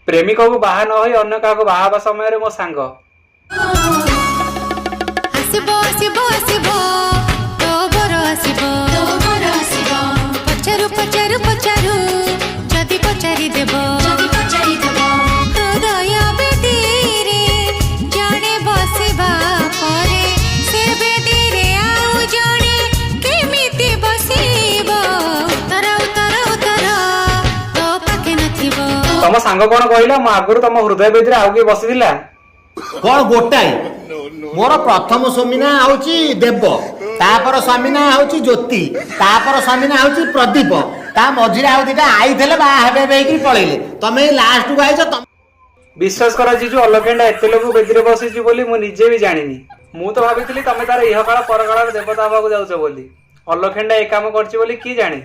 प्रेमिक को बाहा न होई अन्य का बाहा हवा समय मो सांग आसिबो आसिबो आसिबो तो बरो आसिबो पचारू पचारू पचारू जदि पचारी देबो हृदय बेदीरे जाने बसिबा परे से बेदीरे आउ जाने केमिति बसिबो उतर उतर उतर तो पाखे नथिबो। तम सांग कौन कहला मो आगुरु तम हृदय बेदी आउ किए बसिथिला कौन गोटाए मोर प्रथम स्वामीना हूँ देव तापर स्वामीना हूँ ज्योति तापर स्वामीना हूँ प्रदीप ता मझिरे आउ दिटा आई थे बाहर पलैले तुम लास्ट को आईच तुम विश्वास कर जीजू अलखेंडा एते लोक बेदी बसी बोली मु निजे भी जानिनी मु तो भाभी तमें तार इह काल पर काल देवता हवा जाऊच बोली अलखेंडा ए काम करछि बोली की जाने।